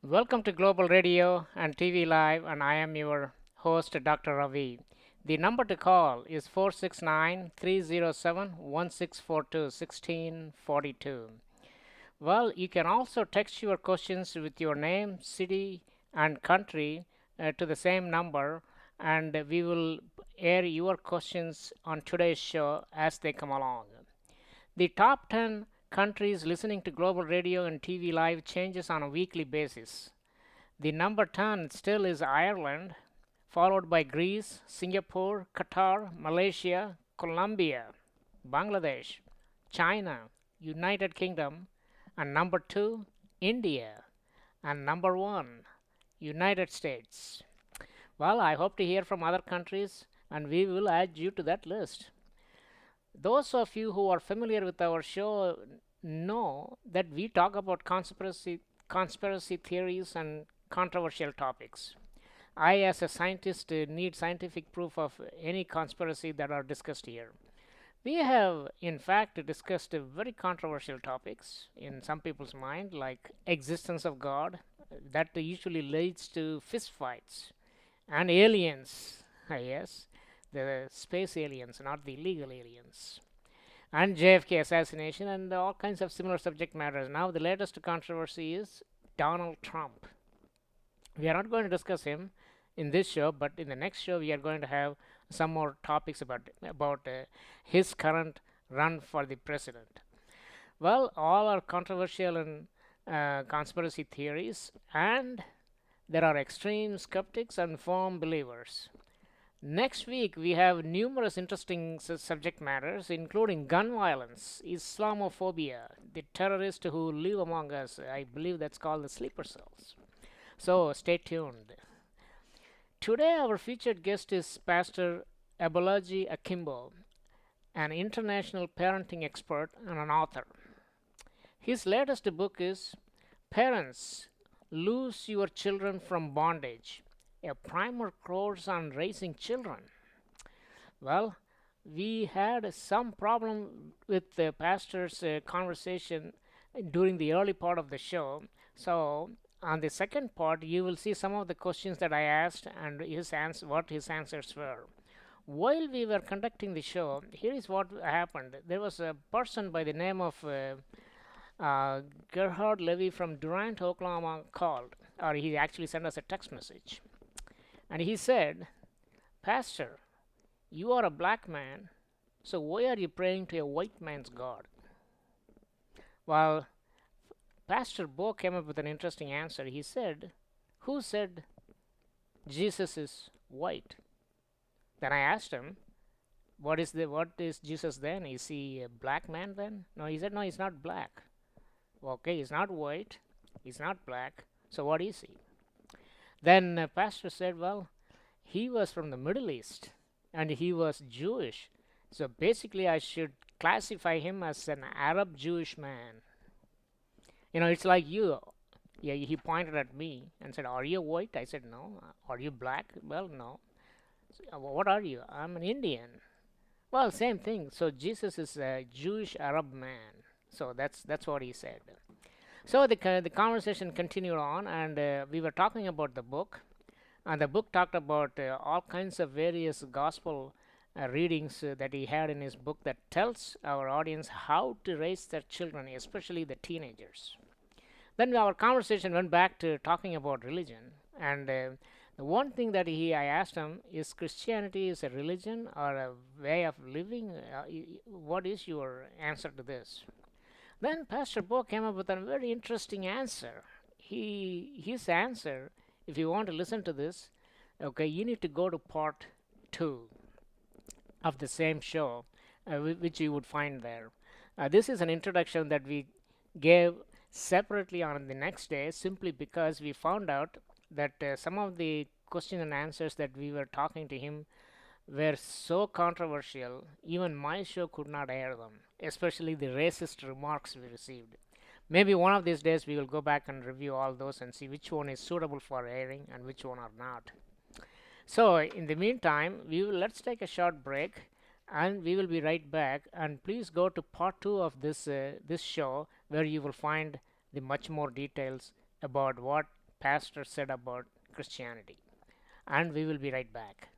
Welcome to Global Radio and TV Live, and I am your host, Dr. Ravi. The number to call is 469 307 1642 1642. Well, you can also text your questions with your name, city, and country to the same number, and we will air your questions on today's show as they come along. The top 10 countries listening to Global Radio and TV Live changes on a weekly basis. The number 10 still is Ireland, followed by Greece, Singapore, Qatar, Malaysia, Colombia, Bangladesh, China, United Kingdom, and number 2, India, and number 1, United States. Well, I hope to hear from other countries and we will add you to that list. Those of you who are familiar with our show know that we talk about conspiracy theories and controversial topics. I, as a scientist, need scientific proof of any conspiracy that are discussed here. We have, in fact, discussed very controversial topics in some people's mind, like existence of God, that usually leads to fistfights, and aliens. Yes, the space aliens, not the illegal aliens, and JFK assassination, and all kinds of similar subject matters. Now, the latest controversy is Donald Trump. We are not going to discuss him in this show, but in the next show, we are going to have some more topics about his current run for the president. Well, all are controversial and conspiracy theories, and there are extreme skeptics and firm believers. Next week, we have numerous interesting subject matters, including gun violence, Islamophobia, the terrorists who live among us. I believe that's called the sleeper cells. So stay tuned. Today, our featured guest is Pastor Ebolaji Akimbo, an international parenting expert and an author. His latest book is Parents, Loose Your Children from Bondage, a primer course on raising children. Well, we had some problem with the pastor's conversation during the early part of the show. So, on the second part, you will see some of the questions that I asked and what his answers were. While we were conducting the show, here is what happened. There was a person by the name of Gerhard Levy from Durant, Oklahoma called, or he actually sent us a text message. And he said, Pastor, you are a black man, so why are you praying to a white man's God? Well, Pastor Bo came up with an interesting answer. He said, who said Jesus is white? Then I asked him, what is Jesus then? Is he a black man then? No, he said, no, he's not black. Okay, he's not white, he's not black, so what is he? Then Pastor said, well, he was from the Middle East and he was Jewish. So basically, I should classify him as an Arab Jewish man. You know, it's like you. Yeah, he pointed at me and said, are you white? I said, no. Are you black? Well, no. So, what are you? I'm an Indian. Well, same thing. So Jesus is a Jewish Arab man. So that's what he said. So the conversation continued on, and we were talking about the book, and the book talked about all kinds of various gospel readings that he had in his book that tells our audience how to raise their children, especially the teenagers. Then our conversation went back to talking about religion, and the one thing that I asked him is Christianity is a religion or a way of living? What is your answer to this? Then Pastor Bo came up with a very interesting answer. His answer, if you want to listen to this, okay, you need to go to part 2 of the same show, which you would find there. This is an introduction that we gave separately on the next day, simply because we found out that some of the question and answers that we were talking to him were so controversial, even my show could not air them, especially the racist remarks we received. Maybe one of these days we will go back and review all those and see which one is suitable for airing and which one are not. So in the meantime, let's take a short break, and we will be right back. And please go to part 2 of this show, where you will find the much more details about what pastor said about Christianity. And we will be right back.